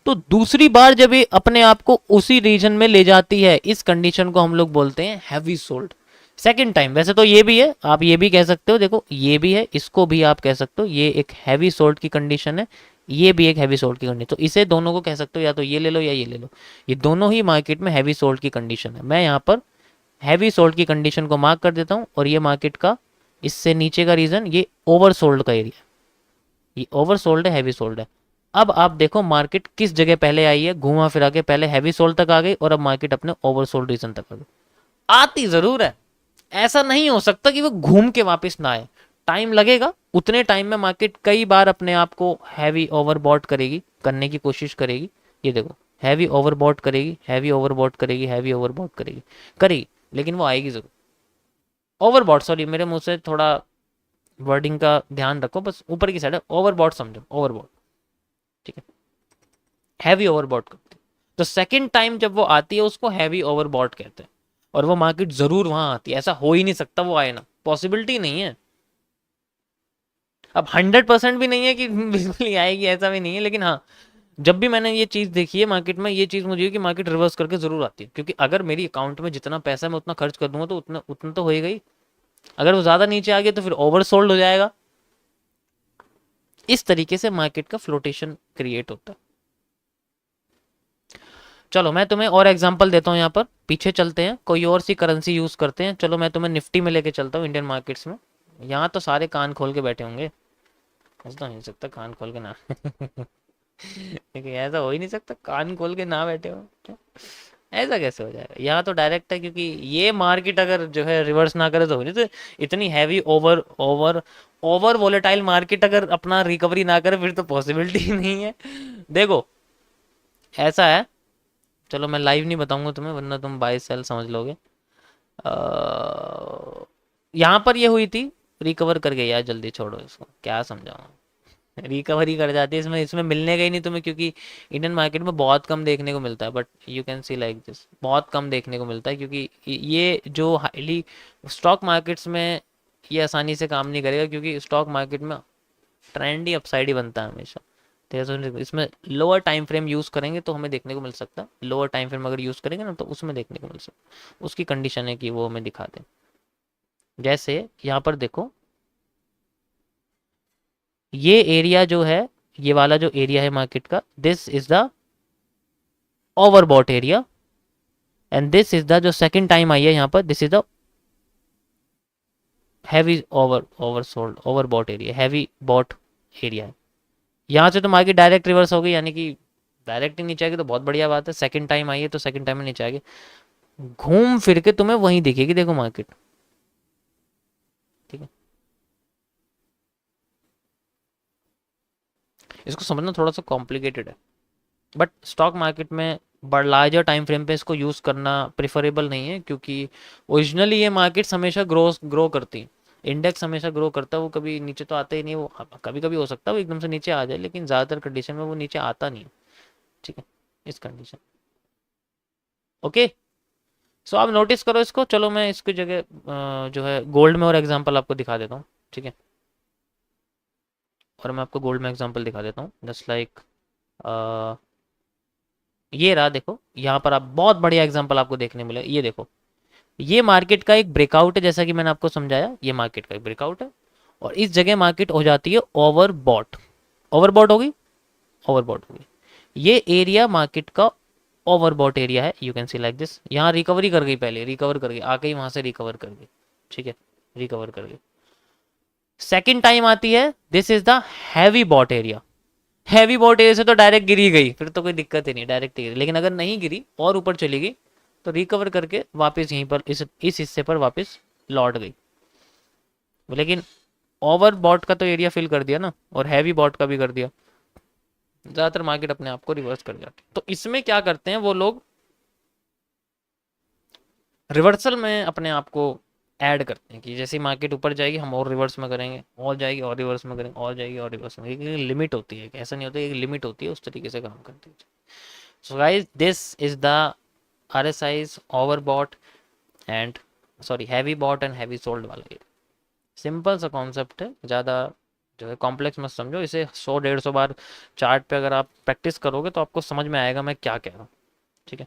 तो दूसरी बार जब ये अपने आप को उसी रीजन में ले जाती है, इस कंडीशन को हम लोग बोलते हैं हैवी सोल्ड। सेकेंड टाइम, वैसे तो ये भी है, आप ये भी कह सकते हो, देखो ये भी है, इसको भी आप कह सकते हो, ये एक हैवी सोल्ड की कंडीशन है, ये भी एक हैवी सोल्ड की कंडीशन, तो इसे दोनों को कह सकते हो, या तो ये ले लो या ये ले लो, ये दोनों ही मार्केट में हैवी सोल्ड की कंडीशन है। मैं यहाँ पर हैवी सोल्ड की कंडीशन को मार्क कर देता हूँ, और ये मार्केट का इससे नीचे का रीजन ये ओवर सोल्ड का एरिया, ये ओवर सोल्ड है, हैवी सोल्ड है। अब आप देखो मार्केट किस जगह पहले आई है, घुमा फिरा के पहले हैवी सोल्ड तक आ गई, और अब मार्केट अपने ओवर सोल्ड रीजन तक आ गई। आती जरूर है, ऐसा नहीं हो सकता कि वो घूम के वापस ना आए, टाइम लगेगा। उतने टाइम में मार्केट कई बार अपने आप को हैवी ओवरबॉट करेगी, करने की कोशिश करेगी। ये देखो हैवी ओवरबॉट करेगी, हैवी ओवरबॉट करेगी, हैवी ओवरबॉट करेगी, करेगी, लेकिन वो आएगी जरूर। ओवरबॉट, सॉरी मेरे मुंह से थोड़ा वर्डिंग का ध्यान रखो, बस ऊपर की साइड है, ओवरबॉट समझो, ओवरबॉट, ठीक है, हैवी ओवरबॉट करती है। तो सेकंड टाइम जब वो आती है उसको हैवी ओवरबॉट कहते हैं, और वो मार्केट जरूर वहां आती है, ऐसा हो ही नहीं सकता वो आए ना, पॉसिबिलिटी नहीं है। अब 100% भी नहीं है कि बिल्कुल ही आएगी, ऐसा भी नहीं है, लेकिन हाँ, जब भी मैंने ये चीज़ देखी है मार्केट में, ये चीज़ मुझे है कि मार्केट रिवर्स करके जरूर आती है, क्योंकि अगर मेरी अकाउंट में जितना पैसा मैं उतना खर्च कर दूंगा तो उतना उतना तो होएगा ही। अगर वो ज़्यादा नीचे आ गया तो फिर ओवर सोल्ड हो जाएगा। इस तरीके से मार्केट का फ्लोटेशन क्रिएट होता है। चलो मैं तुम्हें और एग्जांपल देता हूँ, यहाँ पर पीछे चलते हैं, कोई और सी करेंसी यूज करते हैं। चलो मैं तुम्हें निफ्टी में लेके चलता हूँ, इंडियन मार्केट्स में। यहाँ तो सारे कान खोल के बैठे होंगे, ऐसा नहीं हो सकता कान खोल के ना देखिए ऐसा हो ही नहीं सकता कान खोल के ना बैठे हो, ऐसा कैसे हो जाएगा। यहाँ तो डायरेक्ट है, क्योंकि ये मार्केट अगर जो है रिवर्स ना करे तो हो नहीं, तो इतनी heavy over over over volatile market अगर अपना रिकवरी ना करे फिर तो पॉसिबिलिटी ही नहीं है। देखो ऐसा है, चलो मैं लाइव नहीं बताऊंगा तुम्हें, वरना तुम बाय सेल समझ लोगे। यहाँ पर ये हुई थी, रिकवर कर गई यार, जल्दी छोड़ो इसको, क्या समझाऊं। रिकवरी कर जाती है, इसमें इसमें मिलने का ही नहीं तुम्हें, क्योंकि इंडियन मार्केट में बहुत कम देखने को मिलता है, but you can see like this, बहुत कम देखने को मिलता है, क्योंकि ये जो हाईली स्टॉक मार्केट्स में ये आसानी से काम नहीं करेगा, क्योंकि स्टॉक मार्केट में ट्रेंड ही अपसाइड ही बनता है हमेशा। तो इसमें लोअर टाइम फ्रेम यूज़ करेंगे तो हमें देखने को मिल सकता है, लोअर टाइम फ्रेम अगर यूज़ करेंगे ना तो उसमें देखने को मिल सकता, उसकी कंडीशन है कि वो हमें दिखा दें। जैसे यहाँ पर देखो, ये एरिया जो है, ये वाला जो एरिया है मार्केट का, this is the overbought area, and this is the जो सेकंड टाइम आई है यहाँ पर, this is the heavy oversold overbought area, heavy bought area है। यहाँ से तो मार्केट डायरेक्ट रिवर्स हो गई, यानी कि डायरेक्ट ही नीचे आएगी तो बहुत बढ़िया बात है, सेकंड टाइम आई है तो सेकंड टाइम में नीचे आएगी, घूम फिर के तुम्हें वहीं दिखेगी, देखो मार्केट, ठीक है। इसको समझना थोड़ा सा कॉम्प्लिकेटेड है, बट स्टॉक मार्केट में बड़ लार्जर टाइम फ्रेम पे इसको यूज़ करना प्रेफरेबल नहीं है, क्योंकि ओरिजिनली ये मार्केट्स हमेशा ग्रो करती हैं, इंडेक्स हमेशा ग्रो करता है, वो कभी नीचे तो आता ही नहीं, वो कभी कभी हो सकता है वो एकदम से नीचे आ जाए, लेकिन ज़्यादातर कंडीशन में वो नीचे आता नहीं है, ठीक है, इस कंडीशन। ओके, सो आप नोटिस करो इसको। चलो मैं इसकी जगह जो है गोल्ड में और एग्जांपल आपको दिखा देता हूँ, ठीक है, और मैं आपको गोल्ड में एग्जांपल दिखा देता हूँ, जस्ट लाइक ये रहा, देखो यहाँ पर आप बहुत बढ़िया एग्जांपल आपको देखने मिले, ये देखो, ये मार्केट का एक ब्रेकआउट है, जैसा कि मैंने आपको समझाया, ये मार्केट का एक ब्रेकआउट है, और इस जगह मार्केट हो जाती है ओवरबॉट, ओवरबॉट होगी, ओवरबॉट होगी, ये एरिया मार्केट का ओवरबॉट एरिया है, you can see like this. यहाँ रिकवरी कर गई, पहले रिकवर कर गई, आके ही वहां से रिकवर कर गई, ठीक है, रिकवर कर गई। सेकंड टाइम आती है, this is the heavy bought area, heavy bought area से तो डायरेक्ट गिरी गई, फिर तो कोई दिक्कत ही नहीं, डायरेक्ट गिरी, लेकिन अगर नहीं गिरी और ऊपर चली गई तो रिकवर करके वापस यहीं पर इस हिस्से पर वापस लौट गई, लेकिन ओवर बॉट का तो एरिया फिल कर दिया ना, और हैवी बॉट का भी कर दिया, ज्यादातर मार्केट अपने आप को रिवर्स कर जाती है। तो इसमें क्या करते हैं वो लोग, रिवर्सल में अपने आप को ऐड करते हैं, कि जैसे मार्केट ऊपर जाएगी हम और रिवर्स में करेंगे, और जाएगी और रिवर्स में करेंगे, और जाएगी और रिवर्स में, एक लिमिट होती है, ऐसा नहीं होता, एक लिमिट होती है, उस तरीके से काम करती है। So guys this is the RSI's overbought and sorry heavy bought and heavy sold वाला, ये सिंपल सा कॉन्सेप्ट है, ज़्यादा सकते हो, कॉम्प्लेक्स मत समझो इसे। 100 150 बार चार्ट पे अगर आप प्रैक्टिस करोगे तो आपको समझ में आएगा मैं क्या कह रहा हूँ। ठीक है,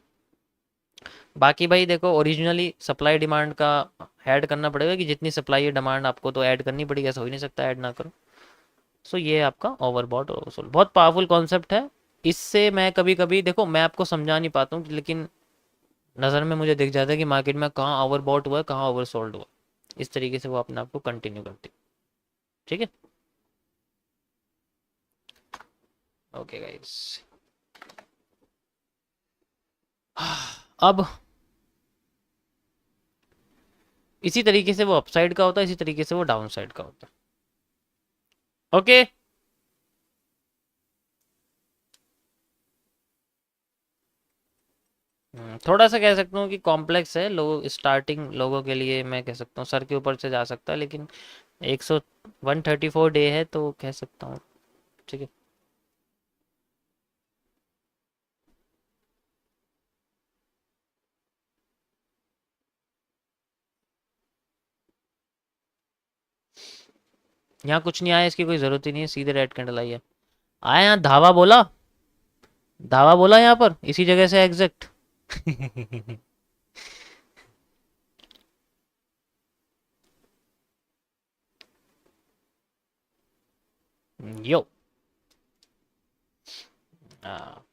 बाकी भाई देखो ओरिजिनली सप्लाई डिमांड का ऐड करना पड़ेगा कि जितनी सप्लाई है डिमांड आपको तो ऐड करनी पड़ेगी, ऐसा हो ही नहीं सकता ऐड ना करो। सो ये है आपका ओवरबॉट और ओवरसोल्ड, बहुत पावरफुल कॉन्सेप्ट है। इससे मैं कभी कभी देखो मैं आपको समझा नहीं पाता हूँ, लेकिन नज़र में मुझे दिख जाता है कि मार्केट में कहाँ ओवरबॉट हुआ है कहाँ ओवरसोल्ड हुआ। इस तरीके से वो अपने आप को कंटिन्यू करती है। ठीक है, ओके गाइस। अब इसी तरीके से वो अपसाइड का होता है, इसी तरीके से वो डाउन साइड का होता है। ओके, थोड़ा सा कह सकता हूँ कि कॉम्प्लेक्स है, लोग स्टार्टिंग लोगों के लिए मैं कह सकता हूँ सर के ऊपर से जा सकता है, लेकिन 134 डे है तो कह सकता हूँ। ठीक है, यहाँ कुछ नहीं आया, इसकी कोई ज़रूरत ही नहीं है, सीधे रेड कैंडल आई है। आया यहाँ धावा बोला, धावा बोला यहाँ पर इसी जगह से एग्जैक्ट। यो, हाँ,